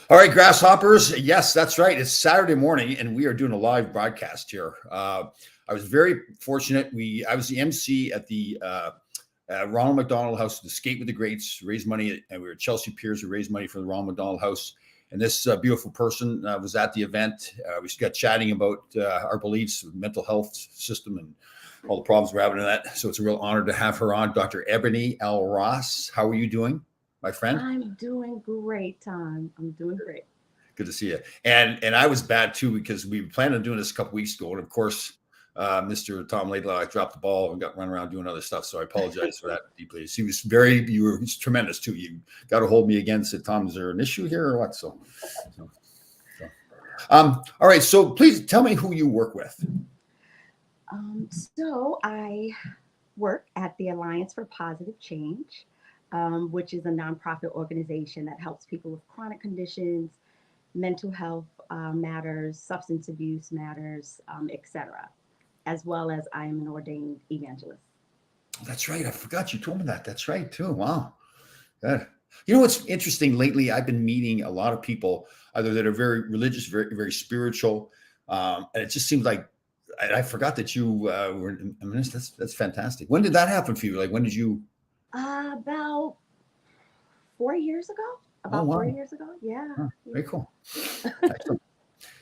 All right, grasshoppers. Yes, that's right. It's Saturday morning, and we are doing a live broadcast here. I was very fortunate. I was the MC at the Ronald McDonald House, the Skate with the Greats, raised money, and we were Chelsea peers who raised money for the Ronald McDonald House. And this beautiful person was at the event. We got chatting about our beliefs, mental health system, and all the problems we're having in that. So it's a real honor to have her on, Dr. Ebony L. Ross. How are you doing, my friend? I'm doing great, Tom. I'm doing great. Good to see you. And I was bad too because we planned on doing this a couple weeks ago, and of course, Mr. Tom Laidlaw dropped the ball and got run around doing other stuff. So I apologize for that deeply. You were tremendous too. You got to hold me again. Said, Tom, is there an issue here or what? All right. So please tell me who you work with. So I work at the Alliance for Positive Change, which is a nonprofit organization that helps people with chronic conditions, mental health matters, substance abuse matters, etc. As well as I am an ordained evangelist. That's right. I forgot you told me that. That's right too. Wow. Good. You know what's interesting lately? I've been meeting a lot of people either that are very religious, very, very spiritual. And it just seems like I forgot that you were. I mean, that's fantastic. When did that happen for you? Like, when did you? About 4 years ago. Oh, wow. 4 years ago. Yeah. Oh, very cool. Excellent.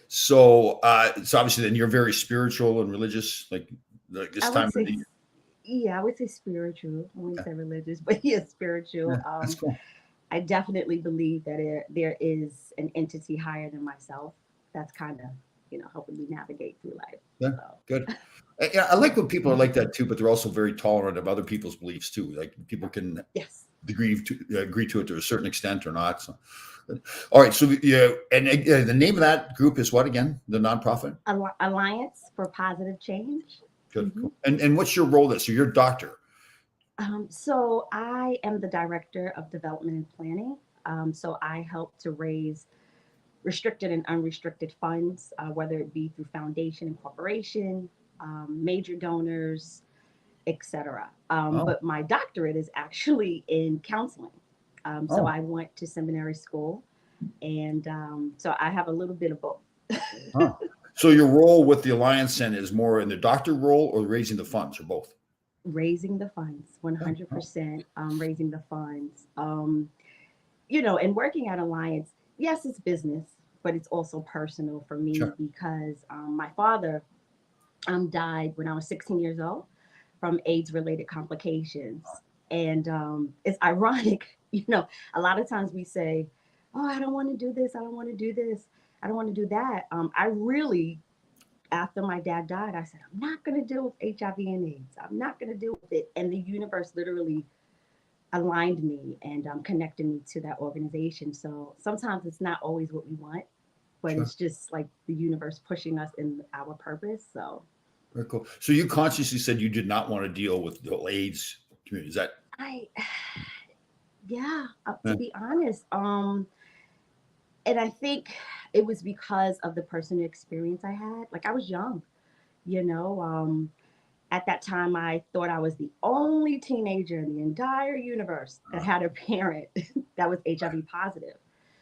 So obviously then you're very spiritual and religious, like this time of the year. Yeah, I would say spiritual. I wouldn't say religious, but yeah, spiritual. Yeah, that's cool. I definitely believe that there is an entity higher than myself that's kind of, helping me navigate through life. Yeah, so. Good. Yeah, I like when people are like that too, but they're also very tolerant of other people's beliefs too. Like people can agree to it to a certain extent or not. So, all right. So yeah, and the name of that group is what again? The nonprofit Alliance for Positive Change. Good. Mm-hmm. Cool. And what's your role there? So you're a doctor. So I am the director of development and planning. So I help to raise restricted and unrestricted funds, whether it be through foundation and corporation, major donors, etc. But my doctorate is actually in counseling. So I went to seminary school, and so I have a little bit of both. So your role with the Alliance then is more in the doctor role or raising the funds, or both? Raising the funds, 100%. Raising the funds. And working at Alliance, yes, it's business, but it's also personal for me because my father died when I was 16 years old from AIDS-related complications. And it's ironic, a lot of times we say, oh, I don't want to do this. I don't want to do this. I don't want to do that. I really, after my dad died, I said, I'm not going to deal with HIV and AIDS. I'm not going to deal with it. And the universe literally aligned me and connected me to that organization. So sometimes it's not always what we want, but it's just like the universe pushing us in our purpose. So very cool. So you consciously said you did not want to deal with the AIDS community. Is that? To be honest. And I think it was because of the personal experience I had. Like I was young, at that time I thought I was the only teenager in the entire universe that had a parent that was HIV positive.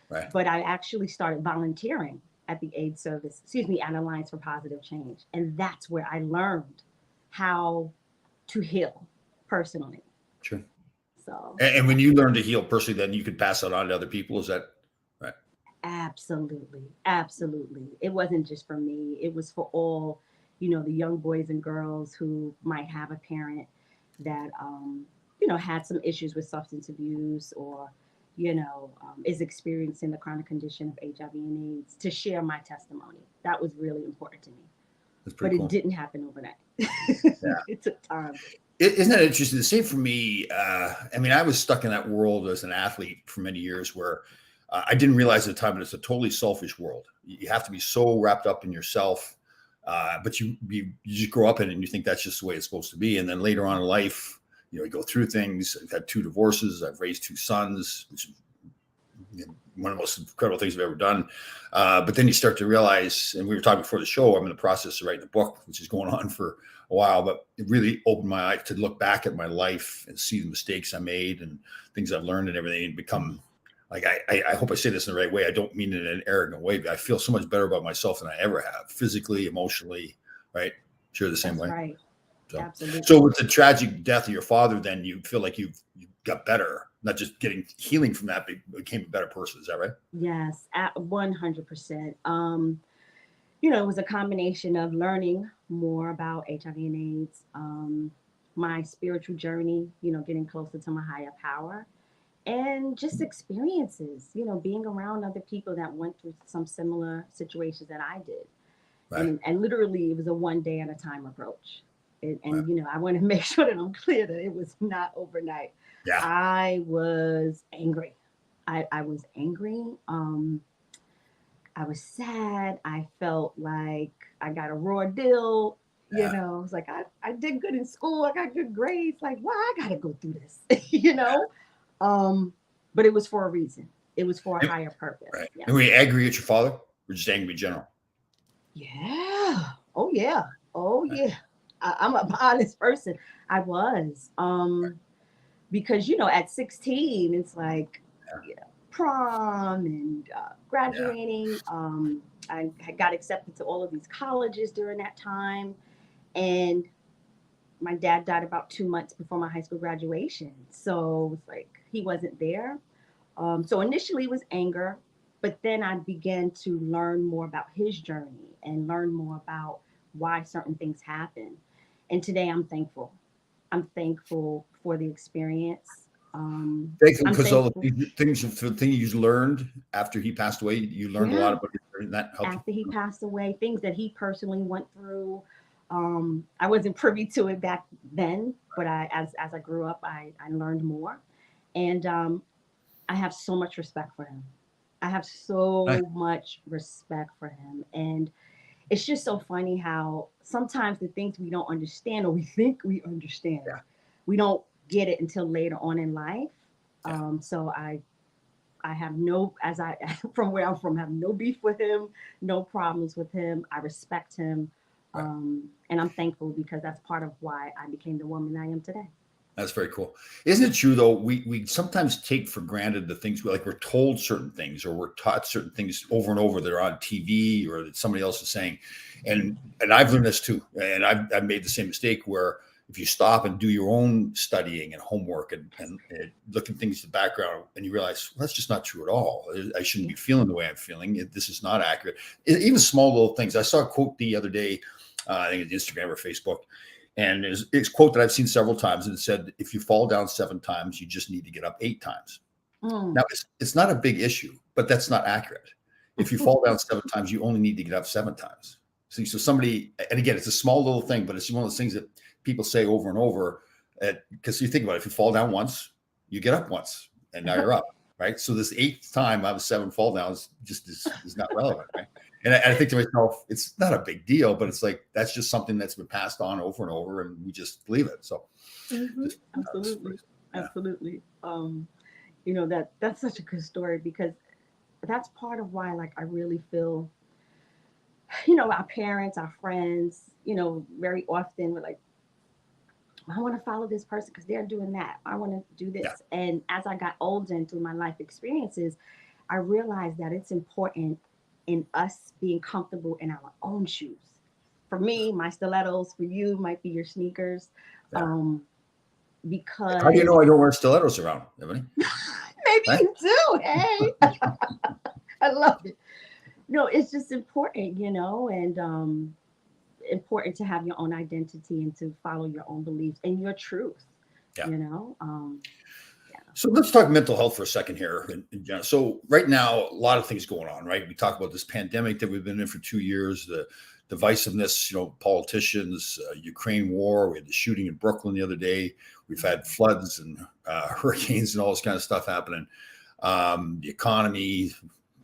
Right. But I actually started volunteering at the AIDS service, at Alliance for Positive Change. And that's where I learned how to heal personally. Sure. So. And when you learn to heal personally, then you could pass that on to other people. Is that right? Absolutely. Absolutely. It wasn't just for me. It was for all, the young boys and girls who might have a parent that, had some issues with substance abuse or, is experiencing the chronic condition of HIV and AIDS, to share my testimony. That was really important to me. But cool. It didn't happen overnight. It took time. Isn't that interesting? The same for me. I was stuck in that world as an athlete for many years where I didn't realize at the time that it's a totally selfish world. You have to be so wrapped up in yourself, but you just grow up in it and you think that's just the way it's supposed to be. And then later on in life, you go through things. I've had 2 divorces. I've raised 2 sons, which is one of the most incredible things I've ever done. But then you start to realize, and we were talking before the show, I'm in the process of writing a book, which is going on for a while, but it really opened my eyes to look back at my life and see the mistakes I made and things I've learned and everything, and become like I hope I say this in the right way. I don't mean it in an arrogant way, but I feel so much better about myself than I ever have, physically, emotionally, right? Sure, the same That's way. right. So, Absolutely. so with the tragic death of your father, then you feel like you got better, not just getting healing from that, but became a better person. Is that right? Yes, at 100%. It was a combination of learning more about HIV and AIDS, my spiritual journey, getting closer to my higher power, and just experiences, being around other people that went through some similar situations that I did. Right. And literally, it was a one day at a time approach. And, Right. and I want to make sure that I'm clear that it was not overnight. Yeah. I was angry. I was angry. I was sad. I felt like I got a raw deal. Yeah. I was like, I did good in school. I got good grades. Like, why I got to go through this? But it was for a reason. It was for a higher purpose. Right. Yes. And were you angry at your father, or just angry in general? Yeah. Oh, yeah. Oh, Right. yeah. I'm an honest person. I was. Because, at 16, it's like, prom and Yeah. graduating. I had got accepted to all of these colleges during that time. And my dad died about 2 months before my high school graduation. So it was like he wasn't there. So initially it was anger, but then I began to learn more about his journey and learn more about why certain things happen. And today I'm thankful. I'm thankful for the experience. Thankful I'm because all thankful. the things you learned after he passed away, you learned a lot Yeah. about it, and that helped After he you. passed away, things that he personally went through. I wasn't privy to it back then, but as I grew up, I learned more, and I have so much respect for him. I have Right. so much respect for him, and it's just so funny how sometimes the things we don't understand or we think we understand, Yeah. we don't get it until later on in life. Yeah. So I have no, as I, from where I'm from, have no beef with him, no problems with him. I respect him. Right. And I'm thankful because that's part of why I became the woman I am today. That's very cool. Isn't it true though? We sometimes take for granted the things we're told certain things or we're taught certain things over and over that are on TV or that somebody else is saying, and I've learned this too, and I've made the same mistake where if you stop and do your own studying and homework and look at things in the background and you realize well, that's just not true at all. I shouldn't Yeah. be feeling the way I'm feeling. This is not accurate. Even small little things. I saw a quote the other day, I think it's Instagram or Facebook. And it's a quote that I've seen several times, and it said, "If you fall down 7 times, you just need to get up 8 times." Mm. Now, it's not a big issue, but that's not accurate. If you fall down 7 times, you only need to get up 7 times. See, so somebody, and again, it's a small little thing, but it's one of those things that people say over and over. Because you think about it, if you fall down once, you get up once, and now you're up, right? So this 8th time out of 7 fall downs just is not relevant, right? And I think to myself, it's not a big deal, but it's like that's just something that's been passed on over and over, and we just believe it. So, just Absolutely. yeah, Absolutely. That's such a good story because that's part of why, like, I really feel, our parents, our friends, very often we're like, I want to follow this person because they're doing that. I want to do yeah, this. And as I got older and through my life experiences, I realized that it's important in us being comfortable in our own shoes. For me, my stilettos, for you, might be your sneakers. yeah. Um, How do you because know I don't wear stilettos around, Ebony? maybe Right? you do. Hey, I love it. No, it's just important, and important to have your own identity and to follow your own beliefs and your truth, Yeah. you know. Yeah. So let's talk mental health for a second here. So right now, a lot of things going on, right? We talk about this pandemic that we've been in for 2 years, the divisiveness, politicians, Ukraine war. We had the shooting in Brooklyn the other day. We've had floods and hurricanes and all this kind of stuff happening. The economy,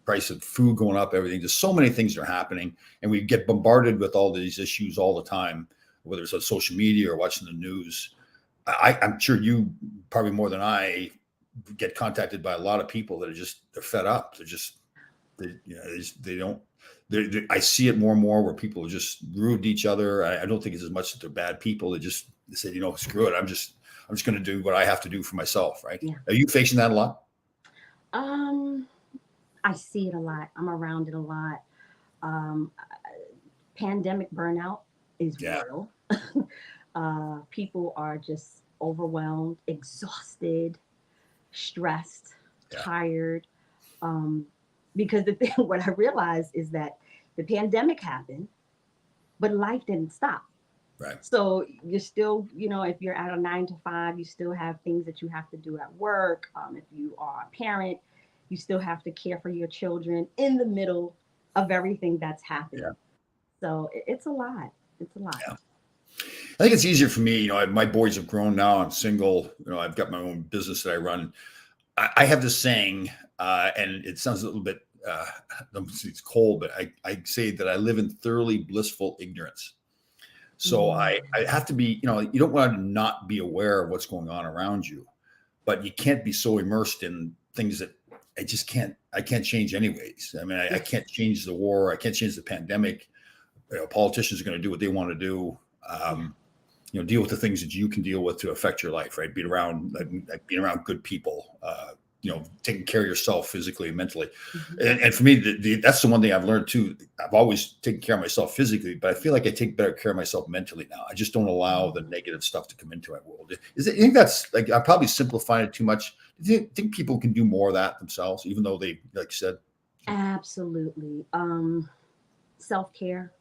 price of food going up, everything. Just so many things are happening, and we get bombarded with all these issues all the time, whether it's on social media or watching the news. I'm sure you probably more than I get contacted by a lot of people that they're fed up. They don't. I see it more and more where people are just rude to each other. I don't think it's as much that they're bad people. They say, screw it. I'm just going to do what I have to do for myself. Right? Yeah. Are you facing that a lot? Um, I see it a lot. I'm around it a lot. Um, Pandemic burnout is Yeah, real. People are just overwhelmed, exhausted, stressed, yeah, tired. Um, because the thing, what I realized is that the pandemic happened, but life didn't stop. right. So you're still, if you're at a 9 to 5, you still have things that you have to do at work. If you are a parent, you still have to care for your children in the middle of everything that's Yeah, happening. So it's a lot. It's a lot. yeah. I think it's easier for me. My boys have grown now. I'm single. I've got my own business that I run. I have this saying, and it sounds a little bit, it's cold, but I say that I live in thoroughly blissful ignorance. So Mm, I have to be, you don't want to not be aware of what's going on around you, but you can't be so immersed in things that I can't change anyways. I mean, I yes. can't change the war. I can't change the pandemic. Politicians are going to do what they want to do. Yeah. Um, deal with the things that you can deal with to affect your life, right? Being around good people, taking care of yourself physically and mentally. Hmm. And for me, that's the one thing I've learned too. I've always taken care of myself physically, but I feel like I take better care of myself mentally now. I just don't allow the negative stuff to come into my world. You think that's like, I'm probably simplifying it too much. Do you think people can do more of that themselves, even though they, like you said, Absolutely. Self care,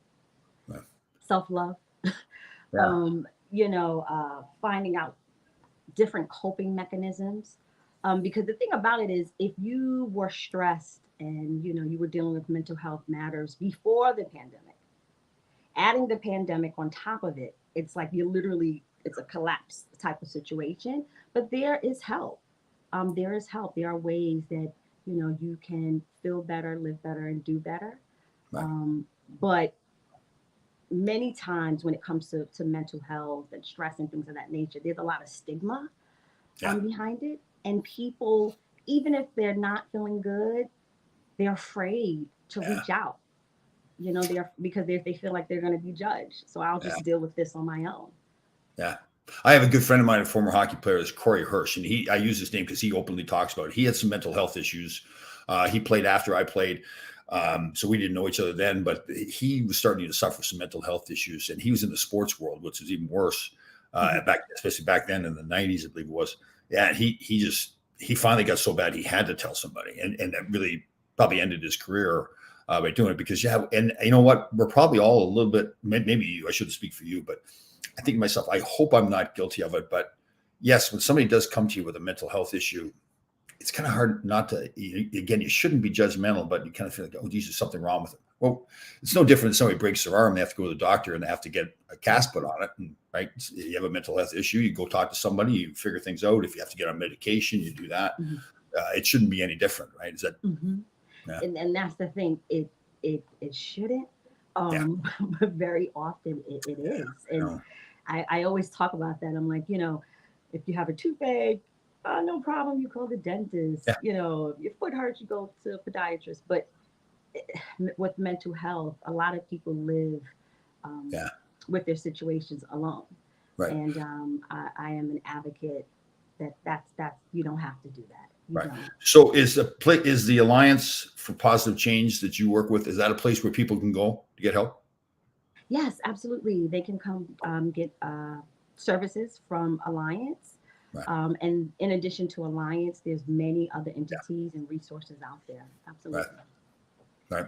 right. self love. Yeah, Finding out different coping mechanisms. Because the thing about it is, if you were stressed and you were dealing with mental health matters before the pandemic, adding the pandemic on top of it, it's like it's a collapse type of situation. But there is help. There is help. There are ways that you can feel better, live better, and do better. right. Um, but many times when it comes to mental health and stress and things of that nature, there's a lot of stigma Yeah, behind it. And people, even if they're not feeling good, they're afraid to yeah, reach out. They're because they feel like they're going to be judged. So I'll yeah. just deal with this on my own. Yeah. I have a good friend of mine, a former hockey player, is Corey Hirsch, and I use his name because he openly talks about it. He had some mental health issues. He played after I played, so we didn't know each other then. But he was starting to suffer some mental health issues, and he was in the sports world, which is even worse. Mhm. Especially back then in the '90s, I believe it was. Yeah, and he finally got so bad he had to tell somebody, and that really probably ended his career by doing it. Because and you know what, we're probably all a little bit. Maybe you. I shouldn't speak for you, but I think to myself, I hope I'm not guilty of it. But yes, when somebody does come to you with a mental health issue, it's kind of hard not to, again, you shouldn't be judgmental, but you kind of feel like, oh, geez, there's something wrong with them. Well, it's no different than somebody breaks their arm. They have to go to the doctor and they have to get a cast put on it. And, right. You have a mental health issue, you go talk to somebody, you figure things out. If you have to get on medication, you do that. Mhm. It shouldn't be any different. Right. Is that, Mhm. yeah. And that's the thing. It shouldn't. Yeah. But very often it Yeah. is. And No, I always talk about that. I'm like, if you have a toothache, no problem. You call the dentist. yeah. If your foot hurts, you go to a podiatrist. But with mental health, a lot of people live um, Yeah. with their situations alone. Right. And I am an advocate that's you don't have to do that. You Right. don't. So is the Alliance for Positive Change that you work with, is that a place where people can go to get help? Yes, absolutely. They can come get services from Alliance. Right. And in addition to Alliance, there's many other Yeah. entities and resources out there. Right. Absolutely. Right.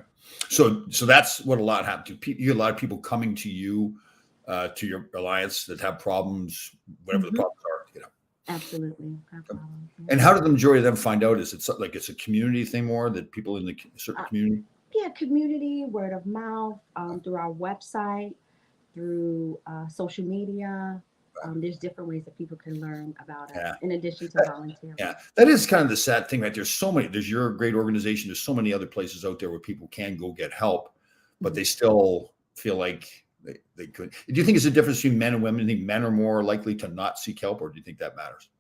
So that's what a lot happen to people. You get a lot of people coming to your alliance that have problems, whatever the Hmm. problems are. Absolutely. No problem. Yeah. And how do the majority of them find out? Is it like it's a community thing more that people in the certain Uh, community? yeah, community, word of mouth, through our website, through social media. There's different ways that people can learn about us Yeah. in addition to That- volunteering. yeah. That is kind of the sad thing, right? There's so many, there's your great organization. There's so many other places out there where people can go get help, but Mhm. they still feel like they could. Do you think it's a difference between men and women? Do you think men are more likely to not seek help, or do you think that matters?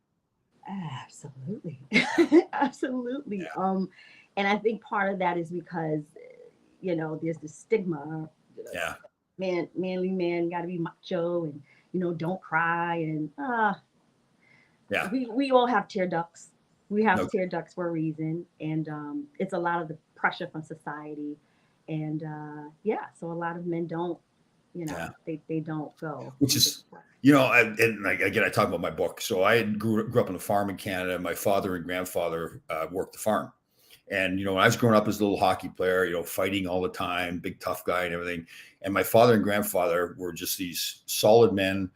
Absolutely. Yeah. Absolutely. Yeah. And I think part of that is because, there's the stigma, Yeah. manly man got to be macho and, don't cry. And Yeah. we all have tear ducts. We have No, tear ducts for a reason, and it's a lot of the pressure from society, and yeah, so a lot of men don't, yeah. they don't go Which and get is, work. and like, again, I talk about my book. So I grew up on a farm in Canada. My father and grandfather worked the farm. And, when I was growing up as a little hockey player, fighting all the time, big tough guy and everything. And my father and grandfather were just these solid men,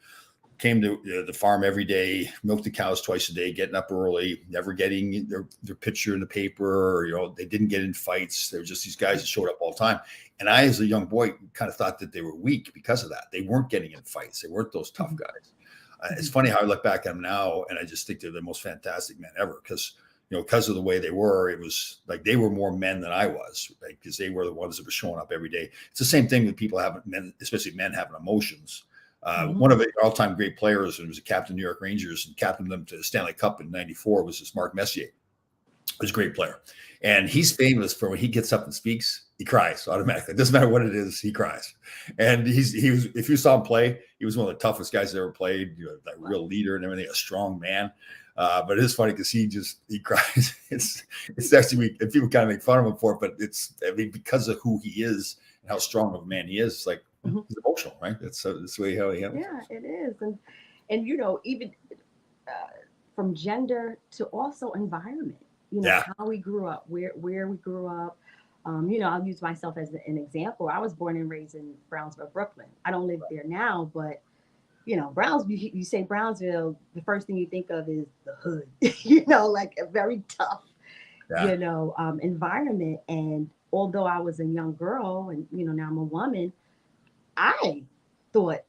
came to the farm every day, milked the cows twice a day, getting up early, never getting their picture in the paper, or, they didn't get in fights. They were just these guys that showed up all the time. And I, as a young boy, kind of thought that they were weak because of that. They weren't getting in fights. They weren't those tough guys. It's funny how I look back at them now, and I just think they're the most fantastic men ever because of the way they were. It was like they were more men than I was, right? Because they were the ones that were showing up every day. It's the same thing with people having men, especially men having emotions. One of the all-time great players, and was a captain of New York Rangers and captained them to the Stanley Cup in '94, was this Mark Messier. He was a great player. And he's famous for when he gets up and speaks, he cries automatically. It doesn't matter what it is, he cries. And he was, if you saw him play, he was one of the toughest guys that ever played, like real leader and everything, a strong man. But it is funny because he cries. It's actually, and people kind of make fun of him for it, but because of who he is and how strong of a man he is, it's like he's emotional, right? That's the way how he handles. Yeah, it is, and even from gender to also environment. Yeah. How we grew up, where we grew up. I'll use myself as an example. I was born and raised in Brownsville, Brooklyn. I don't live there now, but Brownsville, you say Brownsville, the first thing you think of is the hood, like a very tough, Yeah. environment. And although I was a young girl and, now I'm a woman, I thought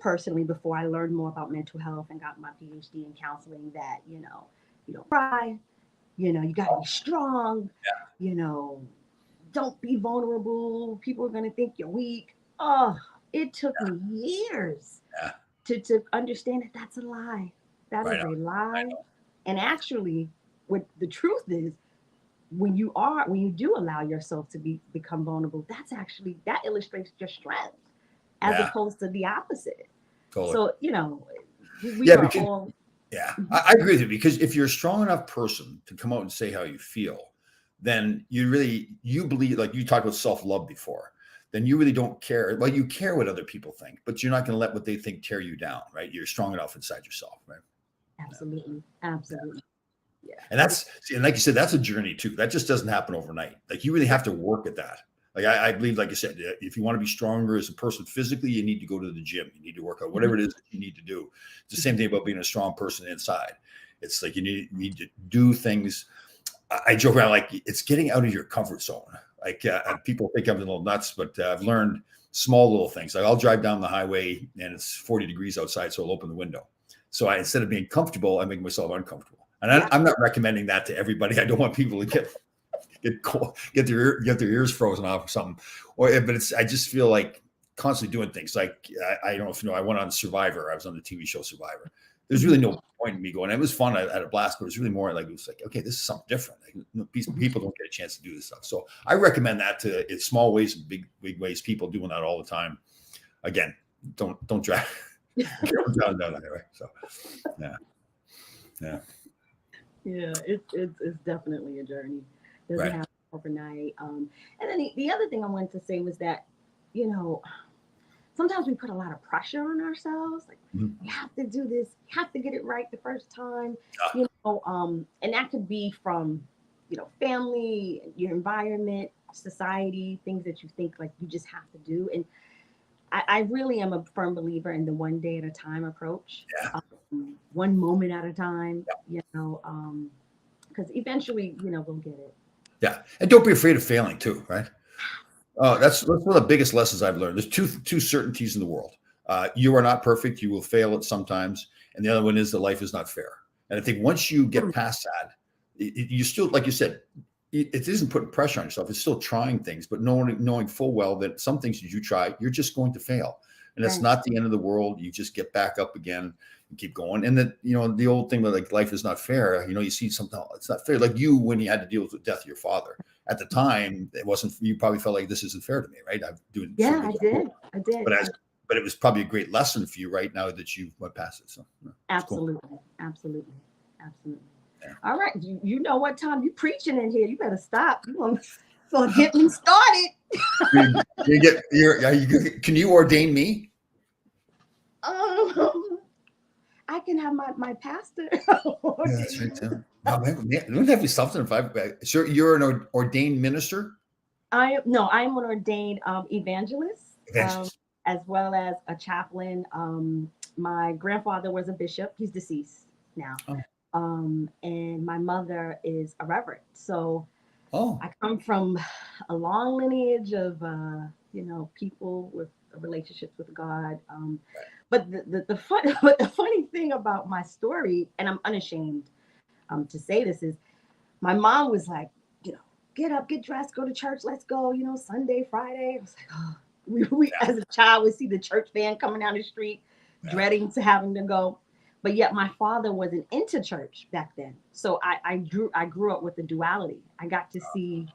personally, before I learned more about mental health and got my PhD in counseling, that, you don't cry, you got to be strong, you know, don't be vulnerable. People are going to think you're weak. Oh, it took me years Yeah. to understand that that's a lie. That Right is a on. lie. And actually, what the truth is, when you do allow yourself to become vulnerable, that illustrates your strength as Yeah. opposed to the opposite. Totally. So, we Yeah, are because all. yeah, I agree with you, because if you're a strong enough person to come out and say how you feel, then you believe, like you talked about self-love before, then you really don't care. Well, you care what other people think, but you're not going to let what they think tear you down, right? You're strong enough inside yourself, right? Absolutely. Absolutely. Yeah. And and like you said, that's a journey too. That just doesn't happen overnight. Like you really have to work at that. Like I believe, like you said, if you want to be stronger as a person physically, you need to go to the gym. You need to work out, whatever it is that you need to do. It's the same thing about being a strong person inside. It's like you need to do things. I joke around, like it's getting out of your comfort zone. Like people think I'm a little nuts, but I've learned small little things. Like I'll drive down the highway and it's 40 degrees outside, so I'll open the window. So instead of being comfortable, I make myself uncomfortable. And I'm not recommending that to everybody. I don't want people to get cold, get their ears frozen off or something. But I just feel like constantly doing things. Like I don't know if you know, I went on Survivor. I was on the TV show Survivor. There's really no point in me going. It was fun. I had a blast, but it was really more like, it was like, okay, this is something different. Like, people don't get a chance to do this stuff. So I recommend that in small ways and big ways. People doing that all the time. Again, don't drag down that way. So yeah. Yeah, it's definitely a journey. Doesn't Right. happen overnight. And then the other thing I wanted to say was that, you know, sometimes we put a lot of pressure on ourselves. Like, Mhm. you have to do this, you have to get it right the first time, Yeah. and that could be from, family, your environment, society, things that you think like you just have to do. And I really am a firm believer in the one day at a time approach. Yeah. One moment at a time, because eventually, we'll get it. Yeah. And don't be afraid of failing too, right? That's one of the biggest lessons I've learned. There's two certainties in the world. You are not perfect. You will fail at sometimes. And the other one is that life is not fair. And I think once you get past that, you still, like you said, it isn't putting pressure on yourself. It's still trying things, but knowing full well that some things that you try, you're just going to fail. And it's Right. not the end of the world. You just get back up again and keep going. And that, the old thing about like life is not fair. You see something, oh, it's not fair. Like you, when you had to deal with the death of your father. At the time, it wasn't. You probably felt like this isn't fair to me, right? I'm doing. Yeah, I did. But it was probably a great lesson for you right now that you went past it. So Absolutely, absolutely, absolutely. All right. You know what time you preaching in here. You better stop. You gonna get me started. Can you ordain me? Um, I can have my pastor. Yeah, that's right too. No, man, wouldn't that be something if sure you're an ordained minister? I'm an ordained evangelist, Evangelist. as well as a chaplain. My grandfather was a bishop. He's deceased now. Oh. And my mother is a reverend. So Oh. I come from a long lineage of people with relationships with God. But but the funny thing about my story, and I'm unashamed to say this, is my mom was like, get up, get dressed, go to church, let's go, Sunday, Friday. I was like, oh, we as a child would see the church van coming down the street, dreading to having to go. But yet my father wasn't into church back then. So I grew up with the duality. I got to see,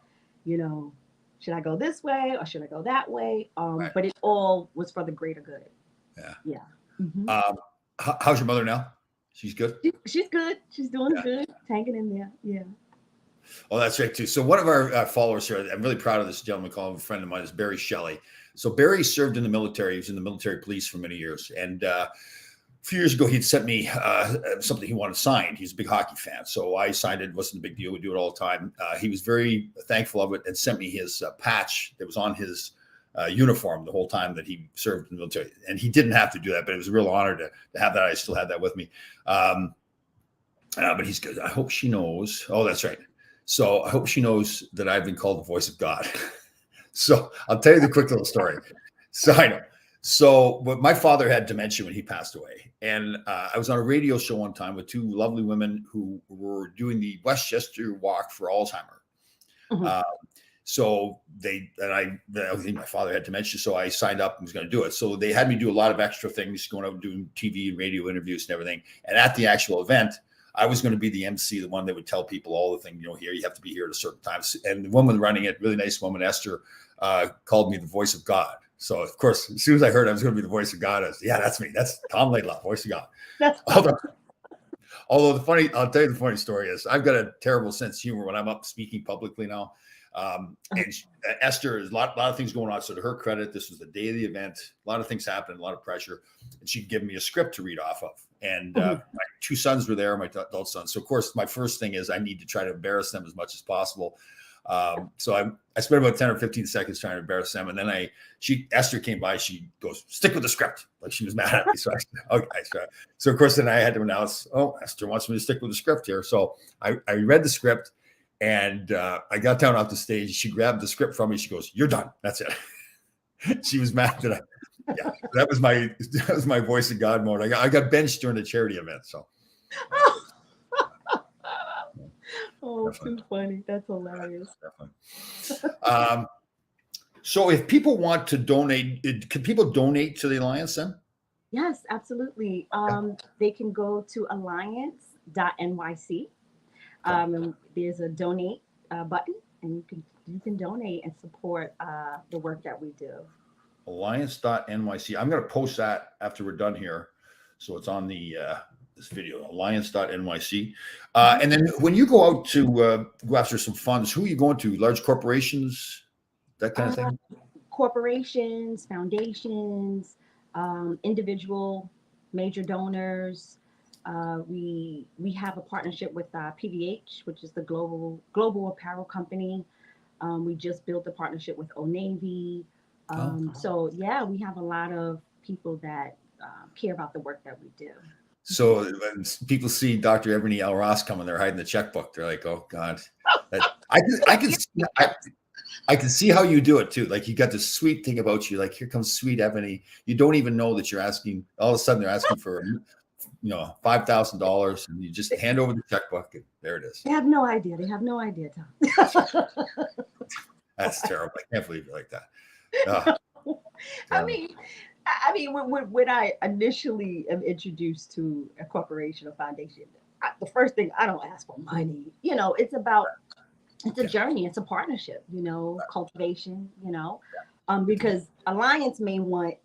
should I go this way or should I go that way? But it all was for the greater good. Yeah. Yeah. Mm-hmm. How's your mother now? She's good? She's good. She's doing good. Hanging in there. Yeah. Oh, that's right too. So one of our followers here, I'm really proud of this gentleman, called a friend of mine, is Barry Shelley. So Barry served in the military. He was in the military police for many years. And a few years ago, he'd sent me something he wanted signed. He's a big hockey fan. So I signed it. It wasn't a big deal. We do it all the time. He was very thankful of it and sent me his patch that was on his uniform the whole time that he served in the military. And he didn't have to do that, but it was a real honor to have that. I still have that with me. But he's good. I hope she knows. Oh, that's right. So I hope she knows that I've been called the voice of God. So I'll tell you the quick little story. So I know. So, but my father had dementia when he passed away. And I was on a radio show one time with two lovely women who were doing the Westchester Walk for Alzheimer. Mm-hmm. So I think my father had dementia, so I signed up and was going to do it. So they had me do a lot of extra things, going out and doing TV and radio interviews and everything. And at the actual event, I was going to be the MC, the one that would tell people all the things, here, you have to be here at a certain time. And the woman running it, really nice woman, Esther, called me the voice of God. So, of course, as soon as I heard I was going to be the voice of God, I was, yeah, that's me. That's Tom Laidlaw, voice of God. Although I'll tell you the funny story is I've got a terrible sense of humor when I'm up speaking publicly now. And Esther, is a lot of things going on. So to her credit, this was the day of the event. A lot of things happened, a lot of pressure. And she'd given me a script to read off of. And my two sons were there, my adult sons. So, of course, my first thing is I need to try to embarrass them as much as possible. So I spent about 10 or 15 seconds trying to embarrass them. And then Esther came by, she goes, stick with the script. Like she was mad at me. So I said, okay. So of course, then I had to announce, Esther wants me to stick with the script here. So I read the script and I got down off the stage. She grabbed the script from me. She goes, you're done. That's it. She was mad that that was my voice of God mode. I got benched during the charity event. So. Oh, too funny. That's hilarious. So if people want to donate, can people donate to the Alliance then? Yes, absolutely. They can go to alliance.nyc. And there's a donate button, and you can donate and support the work that we do. Alliance.nyc. I'm going to post that after we're done here. So it's on the this video, alliance.nyc. And then when you go out to go after some funds, who are you going to? Large corporations, that kind of thing? Corporations, foundations, individual major donors. We have a partnership with PVH, which is the global apparel company. We just built a partnership with Old Navy. So yeah, we have a lot of people that care about the work that we do. So when people see Dr. Ebony L. Ross coming, they're hiding the checkbook. They're like, "Oh God!" I can see how you do it too. Like you got this sweet thing about you. Like here comes sweet Ebony. You don't even know that you're asking. All of a sudden, they're asking for $5,000, and you just hand over the checkbook, and there it is. They have no idea. Tom. That's terrible. I can't believe you like that. I mean, when I initially am introduced to a corporation or foundation, the first thing, I don't ask for money. It's a journey. It's a partnership, cultivation, because Alliance may want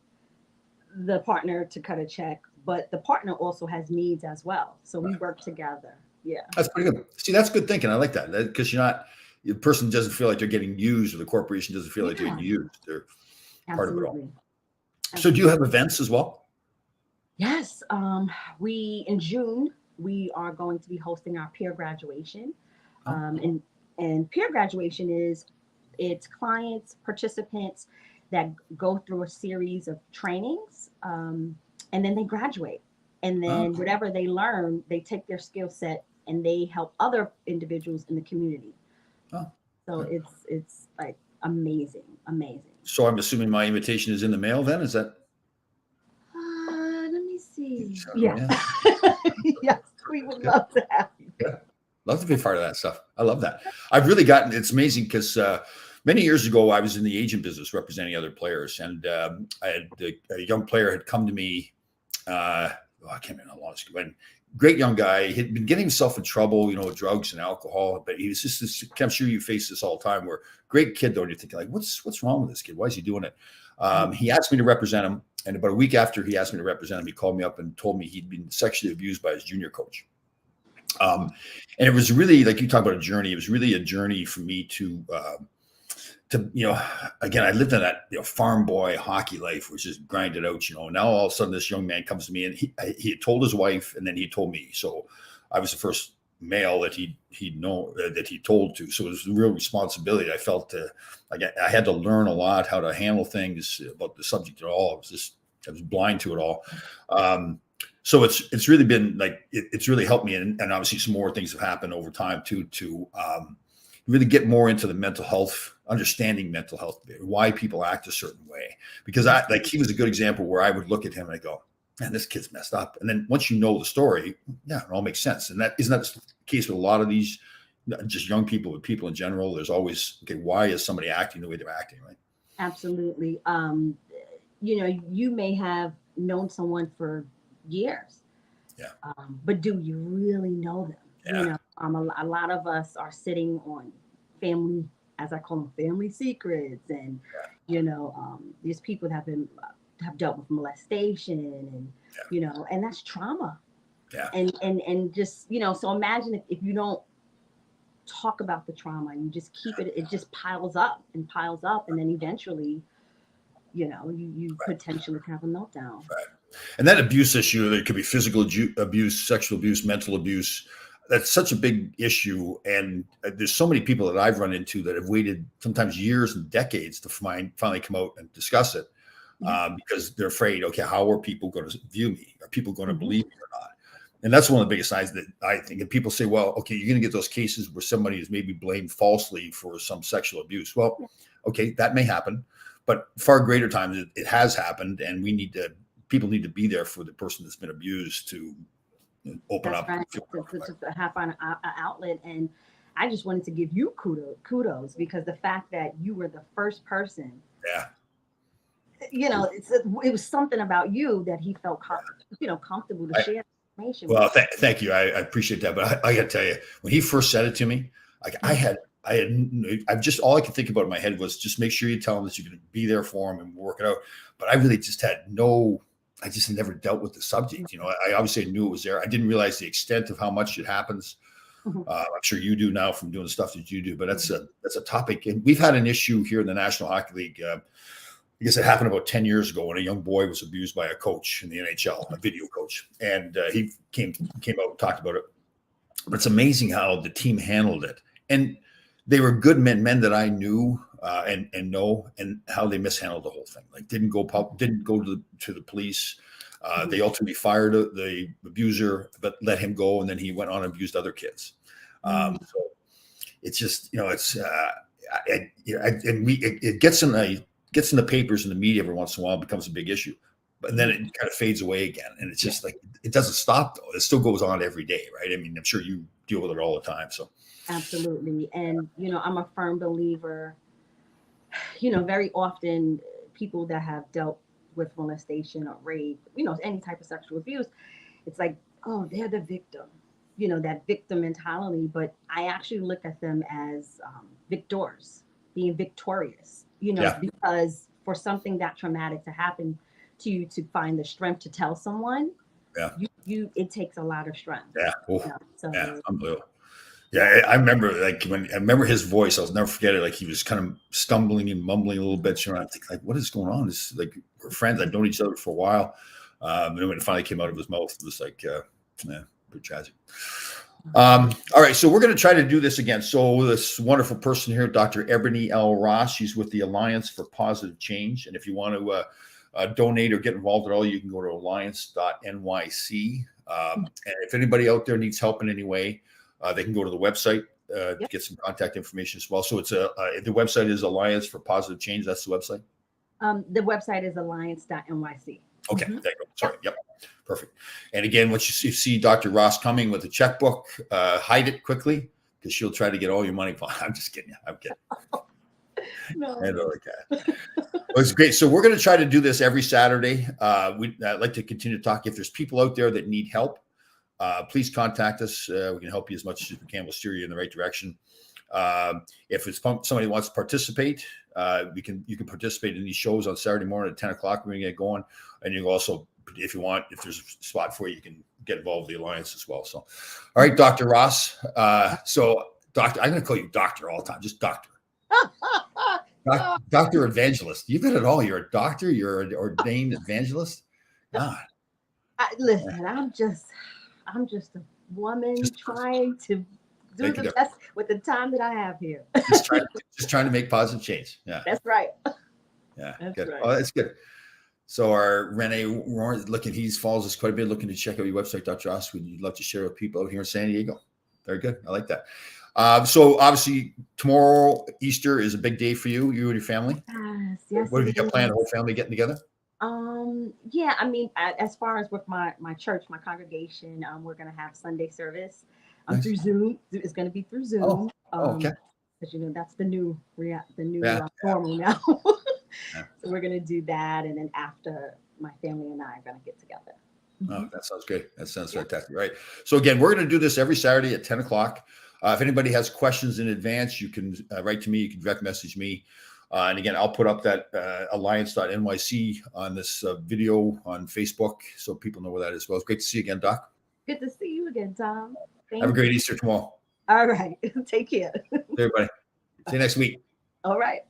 the partner to cut a check, but the partner also has needs as well. So we work together, Yeah, That's pretty good. See, that's good thinking. I like that because the person doesn't feel like they're getting used, or the corporation doesn't feel like they're yeah, getting used. They're part of it all. absolutely, So, do you have absolutely. events as well? Yes, we in June we are going to be hosting our peer graduation, Oh, cool. and peer graduation is it's clients, participants that go through a series of trainings, and then they graduate, and Oh, then whatever they learn, they take their skill set and they help other individuals in the community. oh, So okay. it's like amazing, amazing. So, I'm assuming my invitation is in the mail. Then is that? Let me see. So, Yes, yeah, yes, we would good. love to have you. Yeah, love to be a part of that stuff. I love that. I've really gotten. It's amazing because many years ago I was in the agent business representing other players, and I had a young player had come to me. I can't remember how long it's been. Great young guy. He'd been getting himself in trouble, with drugs and alcohol. But he was just this. I'm sure you face this all the time. Where great kid though, and you're thinking like, what's wrong with this kid? Why is he doing it? Right. He asked me to represent him, and about a week after he asked me to represent him, he called me up and told me he'd been sexually abused by his junior coach. Um, and it was really like you talk about a journey. It was really a journey for me to again, I lived in that farm boy hockey life, which is grinded out. Now all of a sudden this young man comes to me and he had told his wife and then he told me. So I was the first male that he told to. So it was a real responsibility. I felt I had to learn a lot how to handle things about the subject at all. I was blind to it all. So it's really been like it's really helped me, and obviously some more things have happened over time too to really get more into the mental health, understanding mental health, why people act a certain way. Because he was a good example where I would look at him and I go, man, this kid's messed up. And then once you know the story, yeah, it all makes sense. And that isn't that the case with a lot of these, not just young people, but people in general. There's always, okay, why is somebody acting the way they're acting, right? Absolutely. You may have known someone for years, Yeah, but do you really know them? yeah, A lot of us are sitting on family, as I call them, family secrets, and these people have dealt with molestation, and and that's trauma, yeah, and just So imagine if you don't talk about the trauma and you just keep it, it just piles up, and then eventually, you right. potentially have a meltdown. Right. And that abuse issue, there could be physical abuse, sexual abuse, mental abuse. That's such a big issue. And there's so many people that I've run into that have waited sometimes years and decades to finally come out and discuss it Yeah. because they're afraid, okay, how are people going to view me? Are people going to Hmm. believe me or not? And that's one of the biggest signs that I think. And people say, well, okay, you're going to get those cases where somebody is maybe blamed falsely for some sexual abuse. Well, okay, that may happen, but far greater times it has happened. And people need to be there for the person that's been abused to open That's up and right. feel To comfortable. have an outlet, and I just wanted to give you kudos because the fact that you were the first person, Yeah. it was something about you that he felt comfortable to I, share information with. well, thank you. I appreciate that. But I got to tell you, when he first said it to me, like Mhm. I've just, all I could think about in my head was just make sure you tell him that you're going to be there for him and work it out. But I really just I just never dealt with the subject. I obviously knew it was there. I didn't realize the extent of how much it happens. Mhm. I'm sure you do now from doing the stuff that you do, but that's Mhm. a topic. And we've had an issue here in the National Hockey League. I guess it happened about 10 years ago when a young boy was abused by a coach in the NHL, a video coach. And he came out and talked about it. But it's amazing how the team handled it. And they were good men that I knew and know, and how they mishandled the whole thing. Like didn't go to the police. Mhm. They ultimately fired the abuser, but let him go, and then he went on and abused other kids. Mhm. So it's just it's and it gets in the papers and the media every once in a while, becomes a big issue, but then it Mhm. kind of fades away again, and it's Yeah. just like it doesn't stop though. It still goes on every day, right? I mean, I'm sure you deal with it all the time. So Absolutely. And I'm a firm believer, very often people that have dealt with molestation or rape, any type of sexual abuse, it's like, oh, they're the victim, that victim mentality. But I actually look at them as victors, being victorious, yeah, because for something that traumatic to happen to you, to find the strength to tell someone, yeah, it takes a lot of strength. Yeah. Oh, So yeah. Unbelievable. Yeah, I remember I remember his voice. I'll never forget it. Like he was kind of stumbling and mumbling a little bit. I think like, what is going on? It's like we're friends. I've known each other for a while. And when it finally came out of his mouth, it was like, yeah, pretty tragic. All right, so we're going to try to do this again. So this wonderful person here, Dr. Ebony L. Ross, she's with the Alliance for Positive Change. And if you want to donate or get involved at all, you can go to alliance.nyc. And if anybody out there needs help in any way, they can go to the website to get some contact information as well. So it's the website is Alliance for Positive Change. That's the website. The website is alliance.nyc. Okay, there you go. Sorry. Yep. Perfect. And again, once you see Dr. Ross coming with a checkbook, hide it quickly because she'll try to get all your money. I'm just kidding. I'm kidding. No. It's great. So we're going to try to do this every Saturday. I'd like to continue to talk. If there's people out there that need help, please contact us. We can help you as much as we can. We'll steer you in the right direction. If it's somebody who wants to participate, you can participate in these shows on Saturday morning at 10 o'clock. We're going to get going. And you can also, if you want, if there's a spot for you, you can get involved with the Alliance as well. So, all right, Dr. Ross. So, Doctor, I'm going to call you Doctor all the time, just Doctor. Dr. Evangelist. You've got it all. You're a doctor. You're an ordained evangelist. God. Listen, I'm just a woman trying to do the best with the time that I have here. just trying to make positive change. Yeah. That's right. Yeah. That's good. right. Oh, that's good. So our Renee Warren, he follows us quite a bit, looking to check out your website, Dr. Ross. We'd love to share with people out here in San Diego. Very good. I like that. So obviously tomorrow, Easter is a big day for you and your family. Yes. What have you got planned? The whole family getting together? Yeah, I mean, as far as with my church, my congregation, we're going to have Sunday service Nice. through Zoom. It's going to be through Zoom. Okay. Because that's the new normal now. So we're going to do that, and then after, my family and I are going to get together. Oh, that sounds great. That sounds fantastic. Right. So again, we're going to do this every Saturday at 10 o'clock. If anybody has questions in advance, you can write to me. You can direct message me. And again, I'll put up that alliance.nyc on this video on Facebook so people know where that is. Well, it's great to see you again, Doc. Good to see you again, Tom. Have a great Easter tomorrow. All right. Take care. Everybody. See you next week. All right.